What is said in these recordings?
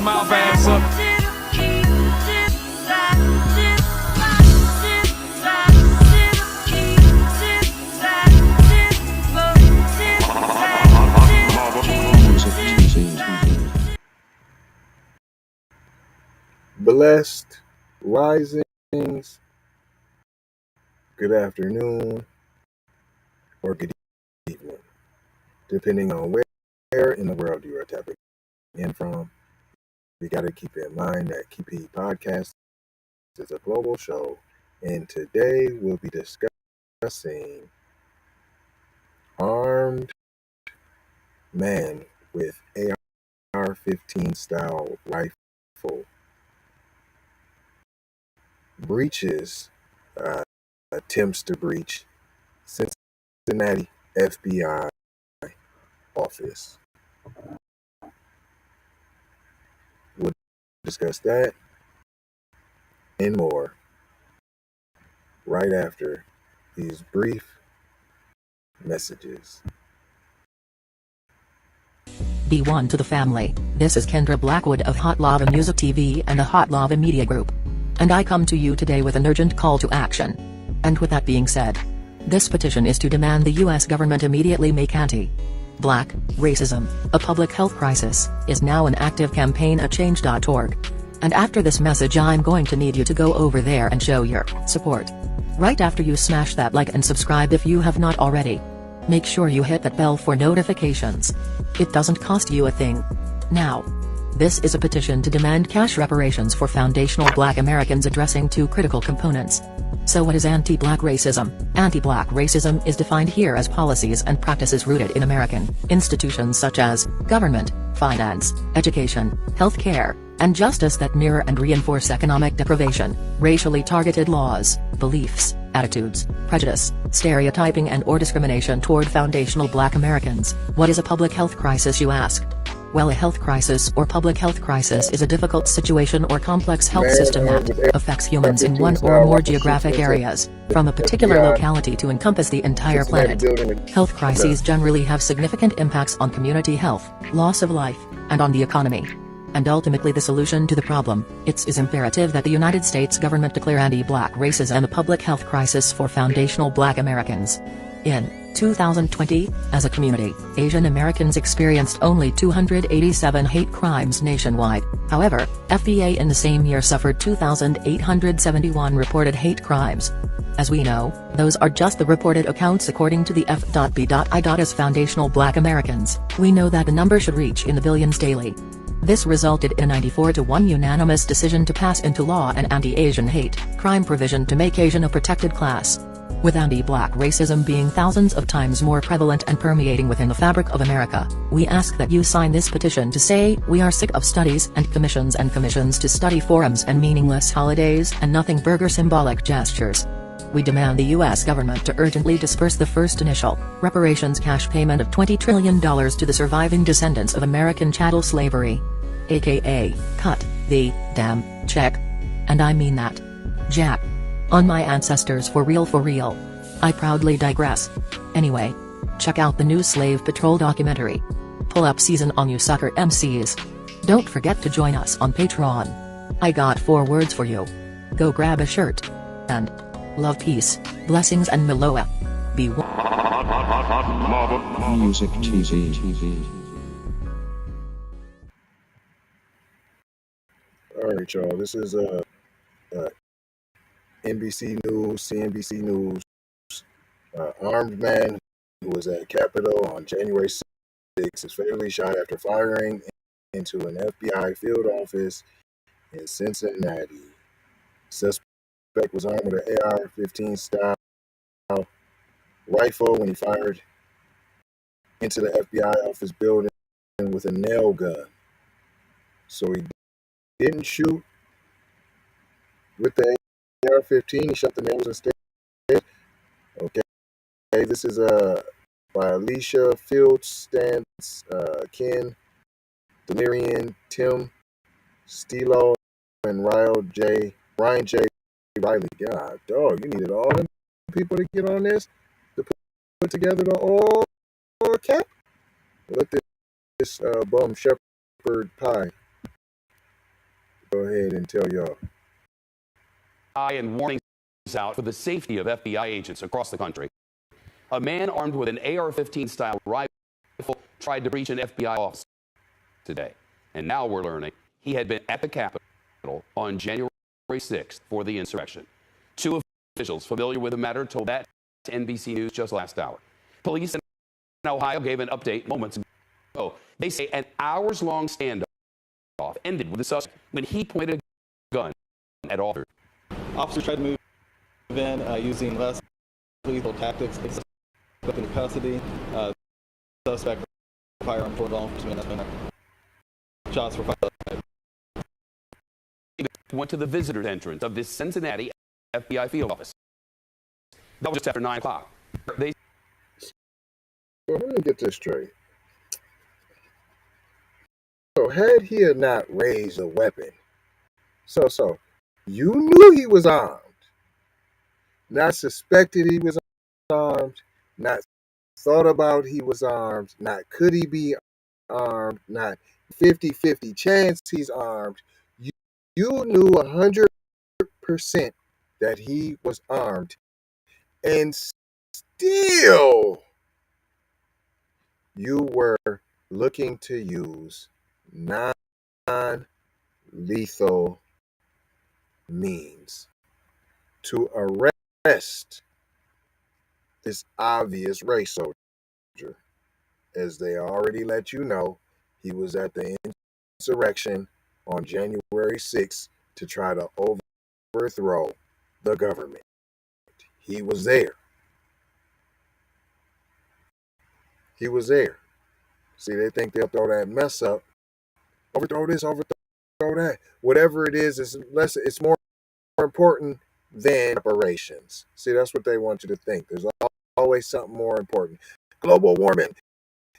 mouth ass up. Blessed risings, good afternoon, or good evening, depending on where in the world you are tapping in from. We got to keep in mind that KP Podcast is a global show, and today we'll be discussing armed man with AR-15 style rifle breaches, attempts to breach Cincinnati FBI office. We'll discuss that and more right after these brief messages. Be one to the family. This is Kendra Blackwood of Hot Lava Music TV and the Hot Lava Media Group. And I come to you today with an urgent call to action. And with that being said, this petition is to demand the US government immediately make anti-black racism a public health crisis is now an active campaign at change.org. And after this message I'm going to need you to go over there and show your support. Right after you smash that like and subscribe if you have not already. Make sure you hit that bell for notifications. It doesn't cost you a thing. Now, this is a petition to demand cash reparations for foundational Black Americans addressing two critical components. So what is anti-Black racism? Anti-Black racism is defined here as policies and practices rooted in American institutions such as government, finance, education, healthcare, and justice that mirror and reinforce economic deprivation, racially targeted laws, beliefs, attitudes, prejudice, stereotyping and/or discrimination toward foundational Black Americans. What is a public health crisis, you ask? Well, a health crisis or public health crisis is a difficult situation or complex health system that affects humans in one or more geographic areas, from a particular locality to encompass the entire planet. Health crises generally have significant impacts on community health, loss of life, and on the economy. And ultimately the solution to the problem, it is imperative that the United States government declare anti-Black racism a public health crisis for foundational Black Americans. In 2020, as a community, Asian Americans experienced only 287 hate crimes nationwide. However, FBA in the same year suffered 2,871 reported hate crimes. As we know, those are just the reported accounts according to the F.B.I. As foundational Black Americans, we know that the number should reach in the billions daily. This resulted in a 94-1 unanimous decision to pass into law an anti-Asian hate crime provision to make Asian a protected class. With anti-Black racism being thousands of times more prevalent and permeating within the fabric of America, we ask that you sign this petition to say we are sick of studies and commissions to study forums and meaningless holidays and nothing burger symbolic gestures. We demand the U.S. government to urgently disperse the first initial reparations cash payment of $20 trillion to the surviving descendants of American chattel slavery. AKA, cut the damn check. And I mean that. Jack. On my ancestors for real for real. I proudly digress. Anyway, check out the new Slave Patrol documentary. Pull up season on you sucker MCs. Don't forget to join us on Patreon. I got 4 words for you. Go grab a shirt. And love, peace, blessings and Meloa. Be one. Music TV. All right, y'all. This is NBC News, CNBC News. Armed man who was at Capitol on January 6th is fatally shot after firing into an FBI field office in Cincinnati. Suspect was armed with an AR-15 style rifle when he fired into the FBI office building with a nail gun. So he didn't shoot with the AR-15, he shot the nails instead. Okay, this is by Alicia Fieldstance, Ken Delirian, Tim Stilo, and Ryan J. Riley. God, dog, you needed all them people to get on this to put together the all cap. Let this bum shepherd pie Go ahead and tell y'all. And warnings out for the safety of FBI agents across the country. A man armed with an AR-15 style rifle tried to breach an FBI office today. And now we're learning he had been at the Capitol on January 6th for the insurrection. Two officials familiar with the matter told that to NBC News just last hour. Police in Ohio gave an update moments ago. They say an hours-long standoff ended with the suspect when he pointed a gun at officers. Officers tried to move in using less lethal tactics. They up into custody. Suspect firearm for law enforcement. Shots were fired. Went to the visitor's entrance of this Cincinnati FBI field office. That was just after 9 o'clock. They Well, let me get this straight. So had he had not raised a weapon, so you knew he was armed, not suspected he was armed, not thought about he was armed, not could he be armed, not 50-50 chance he's armed. You knew 100% that he was armed, and still you were looking to use non-lethal means to arrest this obvious race soldier. As they already let you know, he was at the insurrection on January 6th to try to overthrow the government. He was there. He was there. See, they think they'll throw that mess up. Overthrow this, overthrow that. Whatever it is, it's more important than reparations. See, that's what they want you to think. There's always something more important. Global warming.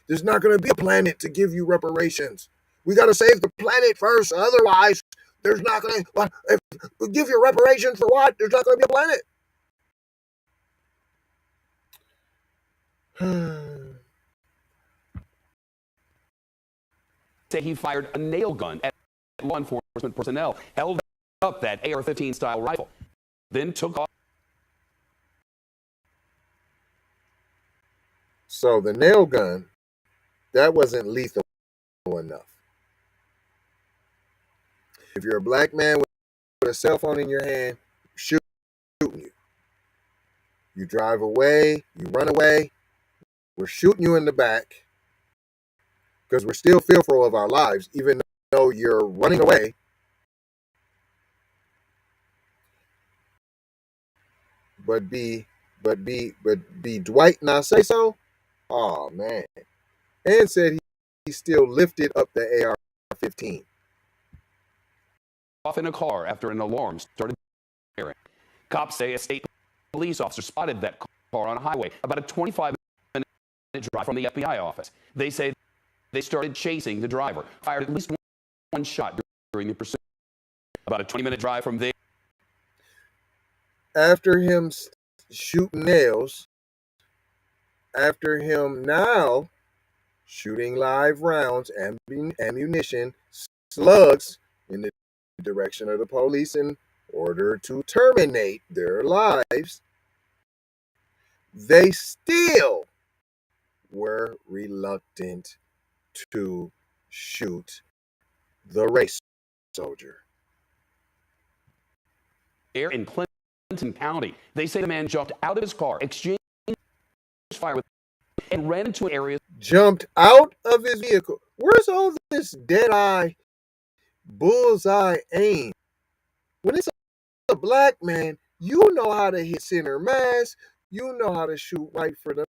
There's not going to be a planet to give you reparations. We got to save the planet first. Otherwise, there's not going to... If we give you reparations for what? There's not going to be a planet. say he fired a nail gun at law enforcement personnel, held up that AR-15 style rifle, then took off. So the nail gun, that wasn't lethal enough. If you're a black man with a cell phone in your hand, shooting you. You drive away, you run away, we're shooting you in the back because we're still fearful of our lives, even though you're running away. But be Dwight and I say so? Oh man. And said he still lifted up the AR-15. Off in a car after an alarm started firing. Cops say a state police officer spotted that car on a highway about a 25-minute drive from the FBI office. They say they started chasing the driver, fired at least one shot during the pursuit. About a 20-minute drive from there. After him shooting nails, after him now shooting live rounds, ammunition, slugs in the direction of the police in order to terminate their lives, they still were reluctant to shoot the race soldier. In Clinton County, they say the man jumped out of his car, exchanged fire with, and ran into an area. Jumped out of his vehicle. Where's all this dead-eye, bullseye aim? When it's a black man, you know how to hit center mass. You know how to shoot right for the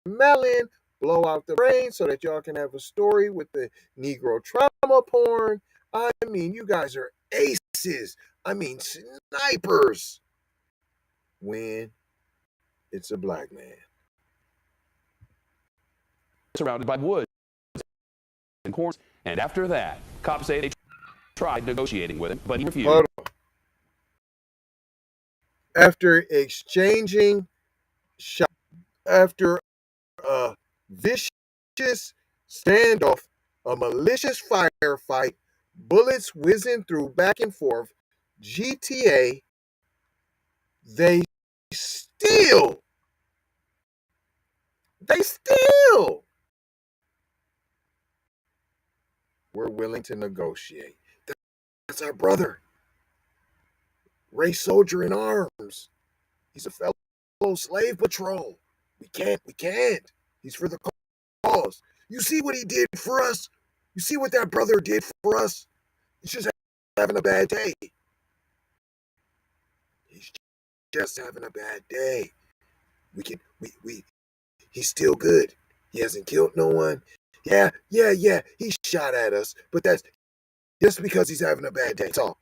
melon, blow out the brain so that y'all can have a story with the Negro trauma porn. I mean, you guys are aces. I mean, snipers. When it's a black man. Surrounded by woods and corns. And after that, cops say they tried negotiating with him, but he refused. Hold on. After exchanging shots, after a vicious standoff, a malicious firefight bullets whizzing through back and forth, GTA, they still, were willing to negotiate. That's our brother, race soldier in arms. He's a fellow slave patrol. We can't. He's for the cause. You see what he did for us? You see what that brother did for us? He's just having a bad day. He's just having a bad day. He's still good. He hasn't killed no one. Yeah. He shot at us, but that's just because he's having a bad day. That's all.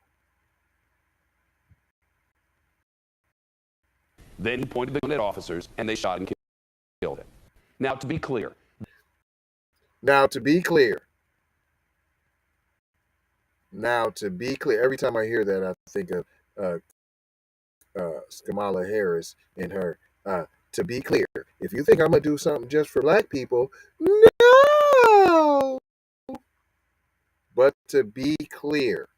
Then he pointed the gun at officers, and they shot and killed him. Now, to be clear, every time I hear that, I think of Kamala Harris and her. To be clear, if you think I'm going to do something just for black people, no! But to be clear,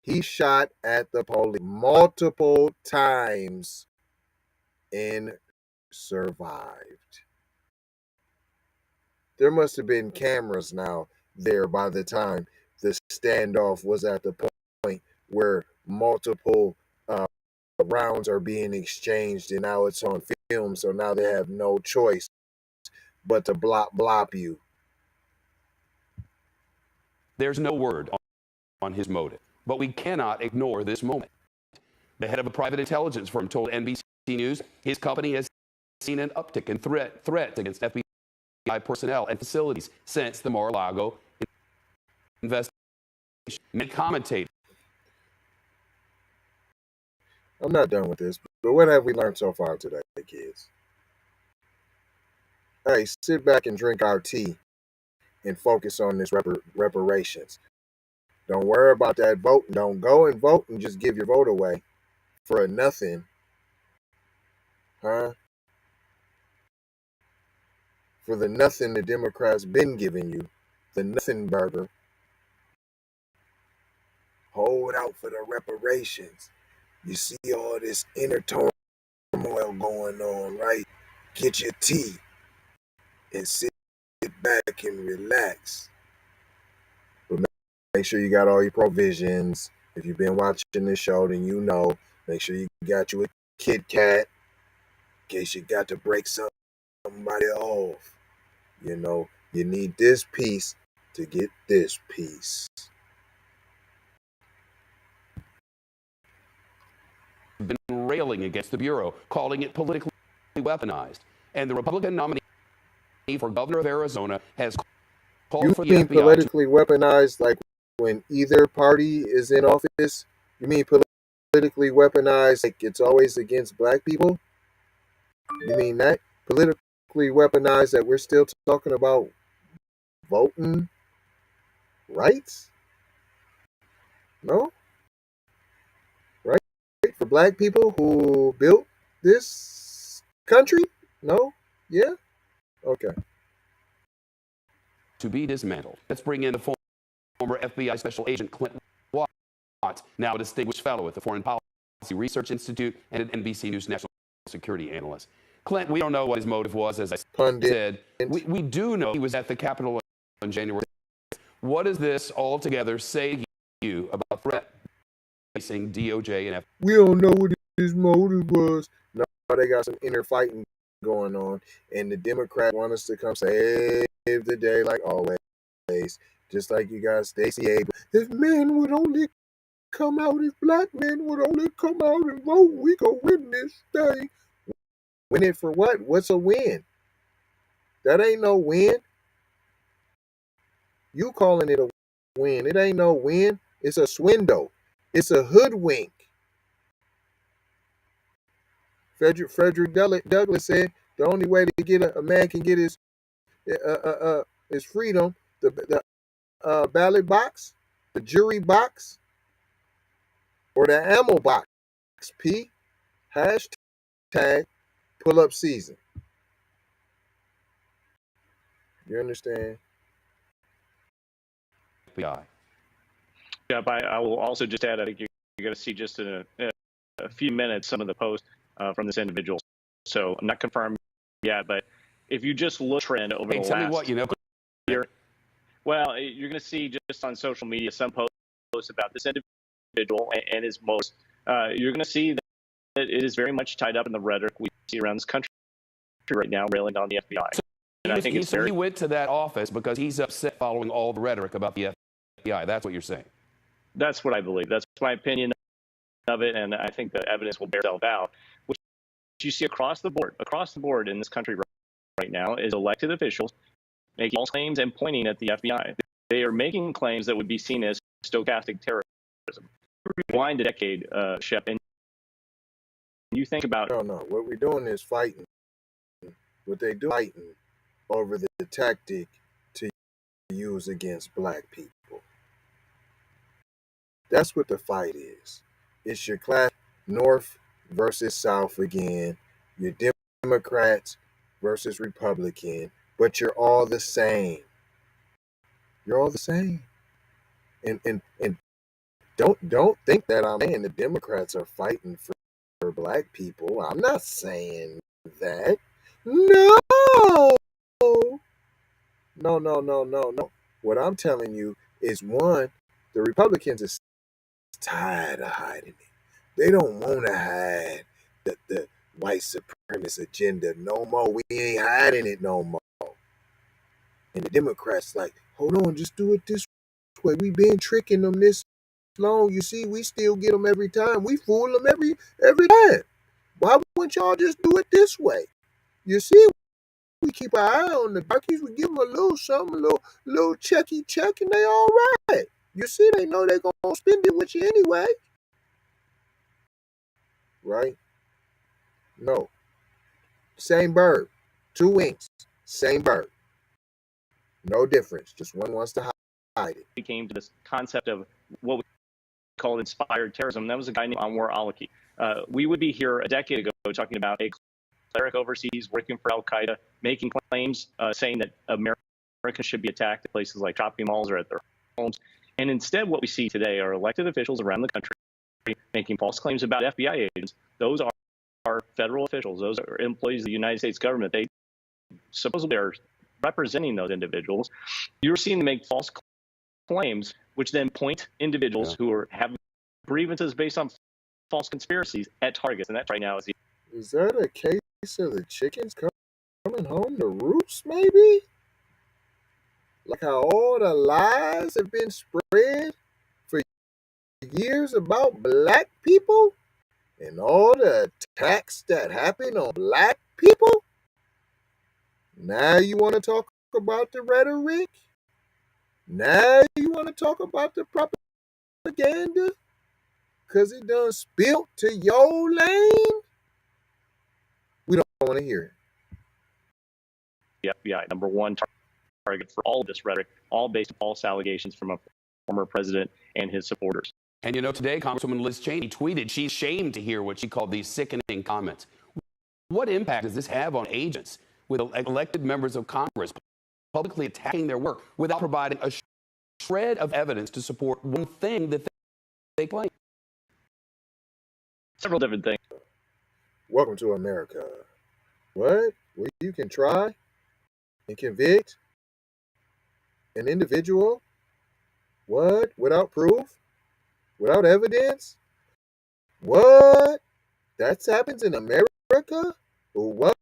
he shot at the police multiple times and survived. There must have been cameras now there by the time the standoff was at the point where multiple rounds are being exchanged, and now it's on film, so now they have no choice but to blop you. there's no word on his motive, but we cannot ignore this moment. The head of a private intelligence firm told NBC News his company has seen an uptick in threats against FBI personnel and facilities since the Mar-a-Lago investigation. Many commentators. I'm not done with this, but what have we learned so far today, kids? Hey, sit back and drink our tea and focus on this reparations. Don't worry about that vote. Don't go and vote and just give your vote away for nothing. Huh? For the nothing the Democrats been giving you. The nothing burger. Hold out for the reparations. You see all this inner turmoil going on, right? Get your tea and sit back and relax. But make sure you got all your provisions. If you've been watching this show, then you know. Make sure you got you a Kit Kat in case you got to break somebody off. You know, you need this piece to get this piece. Been railing against the Bureau, calling it politically weaponized. And the Republican nominee for governor of Arizona has called for the mean FBI politically weaponized like when either party is in office? You mean politically weaponized like it's always against black people? You mean that? Politically weaponized that we're still talking about voting rights? No? Right? For black people who built this country? No? Yeah? Okay. to be dismantled. Let's bring in the former FBI Special Agent Clint Watts, now a distinguished fellow at the Foreign Policy Research Institute and an NBC News national security analyst. Clint, we don't know what his motive was, as I said. We do know he was at the Capitol on January 6th. What does this altogether say to you about threat facing DOJ and FBI? We don't know what his motive was. No, they got some inner fighting going on, and the Democrats want us to come save the day like always. Just like you got Stacey Abrams. If men would only come out, if black men would only come out and vote, we gonna win this thing. Win it for what? What's a win? That ain't no win. You calling it a win. It ain't no win. It's a swindle. It's a hoodwink. Frederick Douglass said the only way to get a man can get his freedom, the ballot box, the jury box, or the ammo box. P hashtag pull up season. You understand? FBI. Yep, I will also just add, I think you're going to see just in a few minutes some of the posts from this individual. So I'm not confirmed yet, but if you just look trend over the tell me last what you know. year, well, you're going to see just on social media some posts about this individual and his most. You're going to see that it is very much tied up in the rhetoric we see around this country right now, railing on the FBI. And I think it's he went to that office because he's upset following all the rhetoric about the FBI. That's what you're saying. That's what I believe. That's my opinion of it, and I think the evidence will bear itself out. Which you see across the board in this country right now is elected officials making false claims and pointing at the FBI. They are making claims that would be seen as stochastic terrorism. Rewind a decade, Shep, and you think about No. What we're doing is fighting. What they do, fighting over the tactic to use against black people. That's what the fight is. It's your class North versus South again. Your Democrats versus Republican, but you're all the same. You're all the same. And don't think that I'm saying the Democrats are fighting for black people. I'm not saying that. No. No. What I'm telling you is, one, the Republicans is tired of hiding it. They don't want to hide the white supremacist agenda no more. We ain't hiding it no more. And the Democrats like, hold on, just do it this way. We've been tricking them this long. You see, we still get them every time. We fool them every time. Why wouldn't y'all just do it this way? You see, we keep our eye on the darkies. We give them a little something, a little checky check, and they all right. You see, they know they're going to spend it with you anyway. Right? No. Same bird. 2 wings. Same bird. No difference. Just one wants to hide it. we came to this concept of what we call inspired terrorism. That was a guy named Anwar Awlaki. We would be here a decade ago talking about a cleric overseas working for Al-Qaeda, making claims saying that Americans should be attacked at places like shopping malls or at their homes. And instead, what we see today are elected officials around the country making false claims about FBI agents. Those are federal officials. Those are employees of the United States government. They supposedly are representing those individuals. You're seeing them make false claims, which then point individuals who are having grievances based on false conspiracies at targets. And that right now Is that a case of the chickens coming home to roost, maybe? Like how all the lies have been spread for years about black people and all the attacks that happen on black people? Now you want to talk about the rhetoric? Now you want to talk about the propaganda? Because it done spilt to your lane? We don't want to hear it. the FBI, number one target for all of this rhetoric, all based on false allegations from a former president and his supporters. And you know, today, Congresswoman Liz Cheney tweeted she's ashamed to hear what she called these sickening comments. What impact does this have on agents with elected members of Congress publicly attacking their work without providing a shred of evidence to support one thing that they claim? Several different things. Welcome to America. What? Where you can try and convict an individual? What? Without proof? Without evidence? What? That happens in America? What?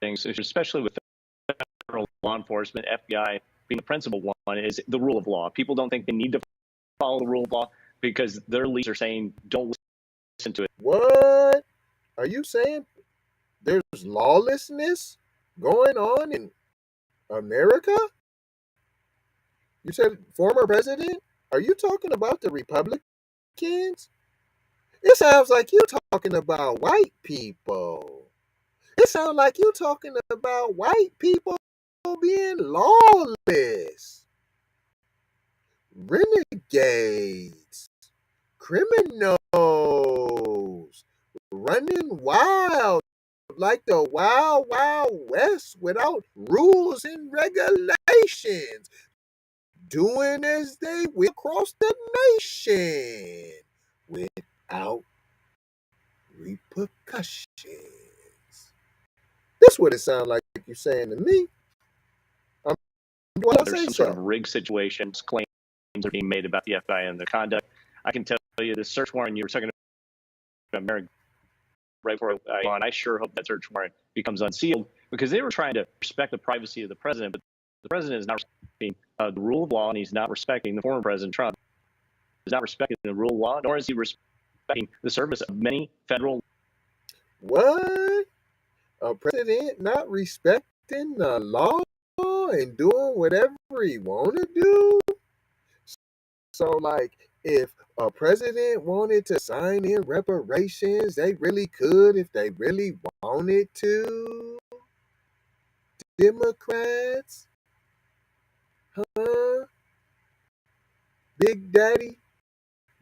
Things, especially with federal law enforcement, FBI being the principal one, is the rule of law. People don't think they need to follow the rule of law because their leaders are saying don't listen to it. What? Are you saying there's lawlessness going on in America? You said former president? Are you talking about the Republicans? It sounds like you're talking about white people. It sounds like you're talking about white people being lawless. Renegades. Criminals. Running wild like the Wild Wild West without rules and regulations. doing as they will across the nation without repercussions. That's what it sounds like you're saying to me. Do I There's say some sort of so? rigged situations, claims are being made about the FBI and their conduct. I can tell you the search warrant you were talking about, Merrick, right before I on. I sure hope that search warrant becomes unsealed because they were trying to respect the privacy of the president, but the president is not respecting the rule of law, and he's not respecting the former President Trump. He's not respecting the rule of law, nor is he respecting the service of many federal. What? A president not respecting the law and doing whatever he want to do? So, like, if a president wanted to sign in reparations, they really could if they really wanted to. Democrats? Huh? Big Daddy?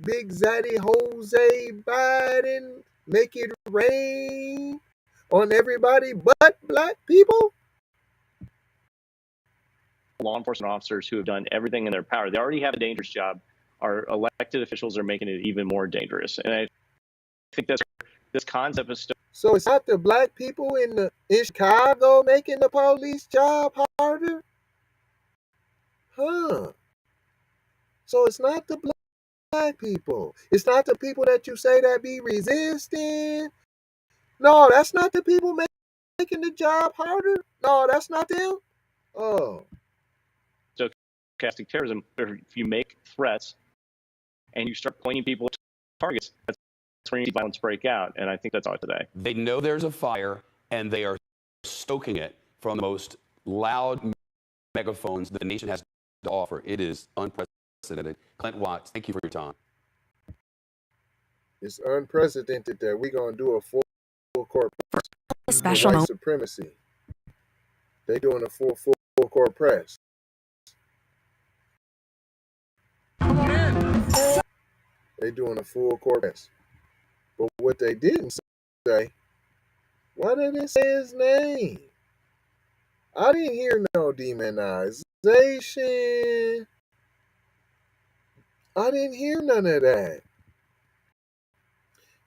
Big Zaddy Jose Biden? Make it rain on everybody but black people? Law enforcement officers who have done everything in their power. They already have a dangerous job. Our elected officials are making it even more dangerous. And I think that's this concept is still. So it's not the black people in Chicago making the police job harder? Huh. So it's not the black people. It's not the people that you say that be resisting. No, that's not the people making the job harder. No, that's not them. Oh. Stochastic terrorism, if you make threats and you start pointing people to targets, that's when you see violence break out. And I think that's all today. They know there's a fire, and they are stoking it from the most loud megaphones the nation has to offer. It is unprecedented. Clint Watts, thank you for your time. It's unprecedented that we're going to do a full court press. Special White supremacy. They doing a full court press. They doing a full court press. But what they didn't say, why didn't they say his name? I didn't hear no demonization. I didn't hear none of that.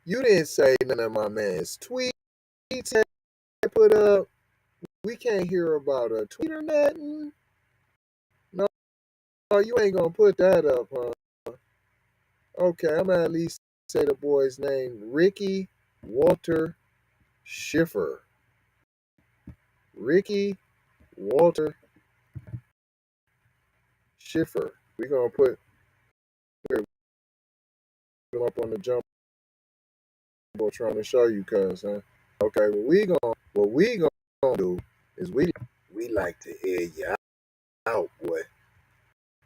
You didn't say none of my man's tweets that put up. We can't hear about a tweet or nothing. No, you ain't gonna put that up, huh? Okay, I'm gonna at least say the boy's name, Ricky Walter Shiffer. Ricky Walter Shiffer. We're gonna put him up on the jumbo trying to show you, cuz, huh? Okay, what we gonna do is we like to hear you out, boy.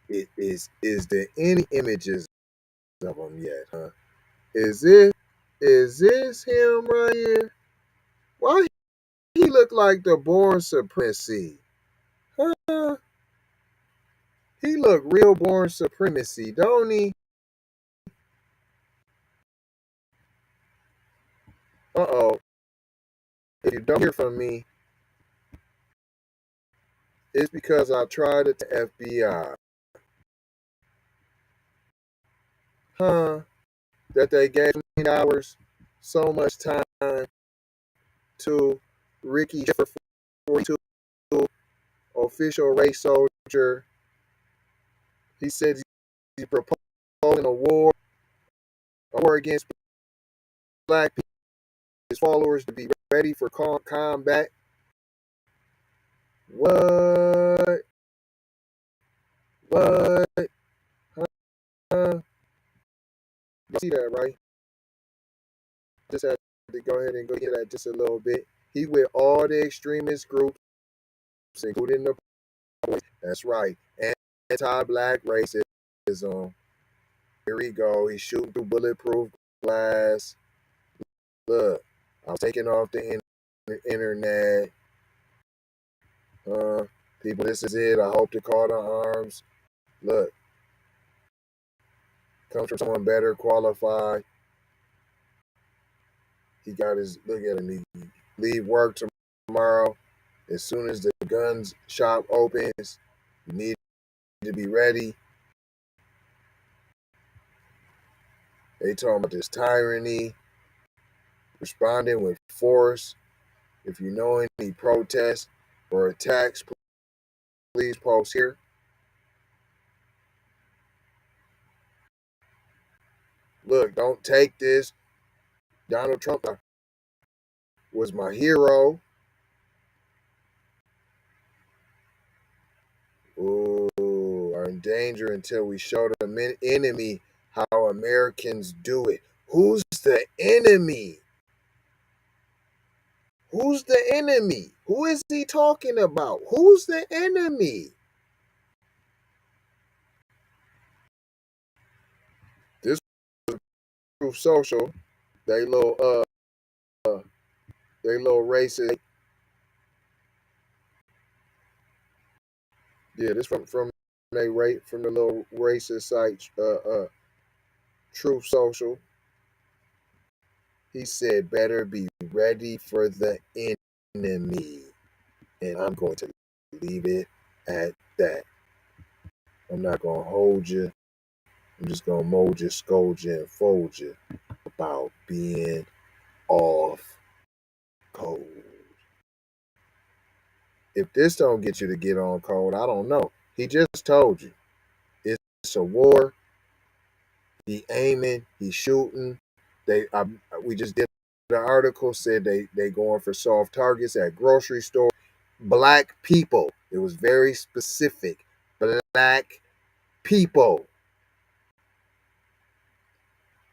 Is there any images of him yet, huh? Is this him right here? Why he look like the born supremacy? Huh? He look real born supremacy, don't he? Uh-oh. If you don't hear from me, it's because I tried it to FBI. Huh? That they gave me hours, so much time to Ricky Sheffer 42, official race soldier. He said he's proposing a war against black people, his followers to be ready for combat. What? What? Huh? You see that, right? Just had to go ahead and go get that just a little bit. He with all the extremist groups, including the boys. That's right. Anti-black racism. Here we go. He's shooting through bulletproof glass. Look, I'm taking off the internet. People, this is it. I hope to call to arms. Look, comes from someone better qualified. He got his, look at him. He leave work tomorrow. As soon as the guns shop opens, you need to be ready. They talking about this tyranny, responding with force. If you know any protests or attacks, please post here. Look, don't take this. Donald Trump was my hero. Ooh, are in danger until we show the enemy how Americans do it. Who's the enemy? Who's the enemy? Who is he talking about? Who's the enemy? This was Truth Social. They little racist. Yeah, this from the little racist site, Truth Social. He said, "Better be ready for the enemy," and I'm going to leave it at that. I'm not gonna hold you. I'm just gonna mold you, scold you, and fold you about being off code. If this don't get you to get on code, I don't know. He just told you it's a war. He aiming, he shooting. We just did the article, said they going for soft targets at grocery store. Black people. It was very specific. Black people.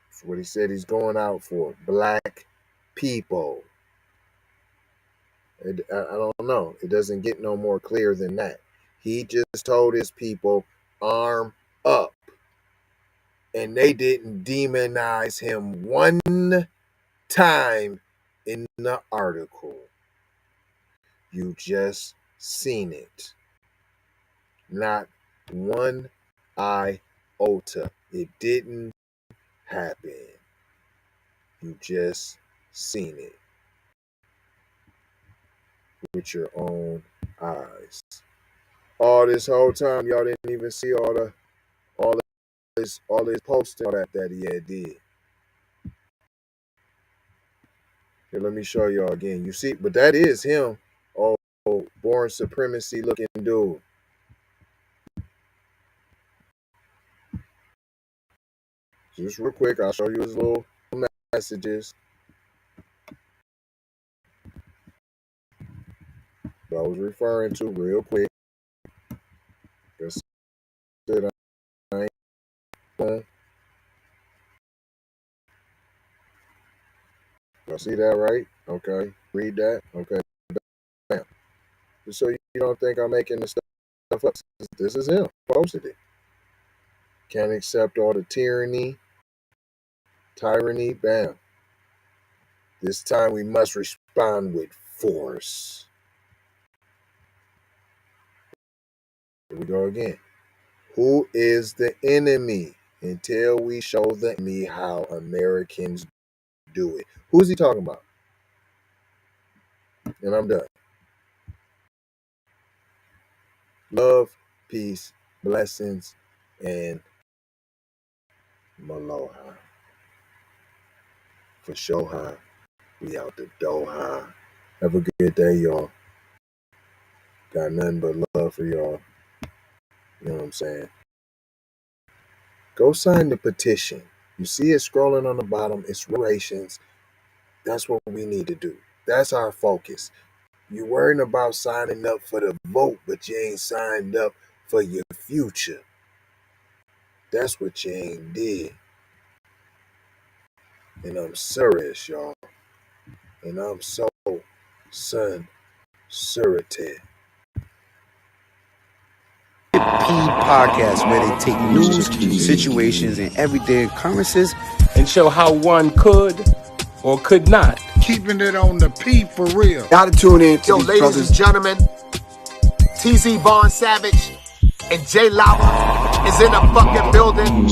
That's what he said he's going out for. Black people. I don't know. It doesn't get no more clear than that. He just told his people, arm up. And they didn't demonize him one time in the article. You just seen it. Not one iota. It didn't happen. You just seen it with your own eyes. All this whole time, y'all didn't even see all this posting that he had did. Here, let me show y'all again. You see, but that is him. Oh, born supremacy looking dude. Just real quick, I'll show you his little messages. That I was referring to real quick. That's it. I ain't on. Y'all see that, right? Okay. Read that. Okay. Bam. Just so you don't think I'm making this stuff up. This is him. Posted it. Can't accept all the tyranny. Bam. This time we must respond with force. Here we go again. Who is the enemy? Until we show the enemy how Americans do it. Who's he talking about? And I'm done. Love, peace, blessings, and Maloha. For Shoha, we out the Doha. Have a good day, y'all. Got nothing but love for y'all. You know what I'm saying? Go sign the petition. You see it scrolling on the bottom. It's reparations. That's what we need to do. That's our focus. You're worrying about signing up for the vote, but you ain't signed up for your future. That's what you ain't did. And I'm serious, y'all. And I'm so sincerity. Podcast where they take news, situations, and everyday occurrences and show how one could or could not. Keeping it on the P for real. Gotta tune in to Yo, these ladies brothers. and gentlemen, TZ Vaughn Savage and Jay Lava is in the fucking building.